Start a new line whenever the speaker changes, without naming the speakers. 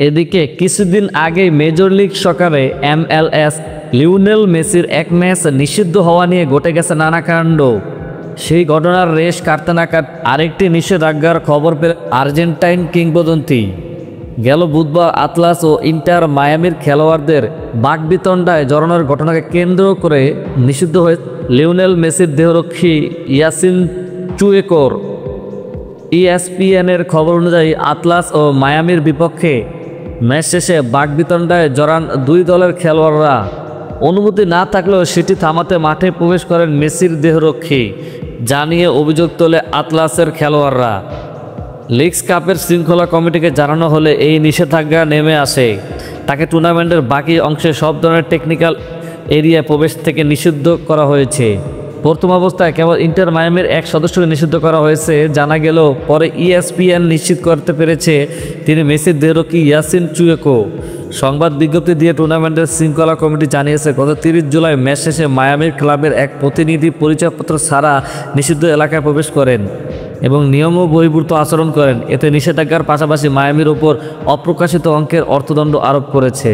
এদিকে কিছুদিন আগে মেজর লিগ সকারে MLS লিওনেল মেসির এক ম্যাচ নিষিদ্ধ হওয়া নিয়ে ঘটে গেছে নানা কাণ্ড। সেই ঘটনার রেশ কাটতে না কাটতে আরেকটি নিষেধাজ্ঞার খবর পেল আর্জেন্টাইন কিংবদন্তি। গেল বুধবার আতলাস ও ইন্টার মায়ামির খেলোয়াড়দের বাকবিতণ্ডায় জড়ানোর ঘটনাকে কেন্দ্র করে নিষিদ্ধ হয়ে লিওনেল মেসির দেহরক্ষী ইয়াসিন চুয়েকোর। ESPN-এর খবর অনুযায়ী আতলাস ও মায়ামির বিপক্ষে ম্যাচ শেষে বাকবিতণ্ডায় জড়ান দুই দলের খেলোয়াড়রা। অনুমতি না থাকলেও সেটি থামাতে মাঠে প্রবেশ করেন মেসির দেহরক্ষী, জানিয়ে অভিযোগ তোলে আতলাসের খেলোয়াড়রা। লিগস কাপের শৃঙ্খলা কমিটিকে জানানো হলে এই নিষেধাজ্ঞা নেমে আসে। তাকে টুর্নামেন্টের বাকি অংশে সব ধরনের টেকনিক্যাল এরিয়ায় প্রবেশ থেকে নিষিদ্ধ করা হয়েছে। প্রথম অবস্থায় কেবল ইন্টার মায়ামির এক সদস্যকে নিষিদ্ধ করা হয়েছে জানা গেলেও পরে ESPN নিশ্চিত করতে পেরেছে তিনি মেসির দেহরক্ষী ইয়াসিন চুয়েকো। সংবাদ বিজ্ঞপ্তি দিয়ে টুর্নামেন্টের শৃঙ্খলা কমিটি জানিয়েছে, গত 30 জুলাই ম্যাচ শেষে মায়ামির ক্লাবের এক প্রতিনিধি পরিচয়পত্র ছাড়া নিষিদ্ধ এলাকায় প্রবেশ করেন এবং নিয়ম ও বহির্ভূত আচরণ করেন। এতে নিষেধাজ্ঞার পাশাপাশি মায়ামির ওপর অপ্রকাশিত অঙ্কের অর্থদণ্ড আরোপ করেছে।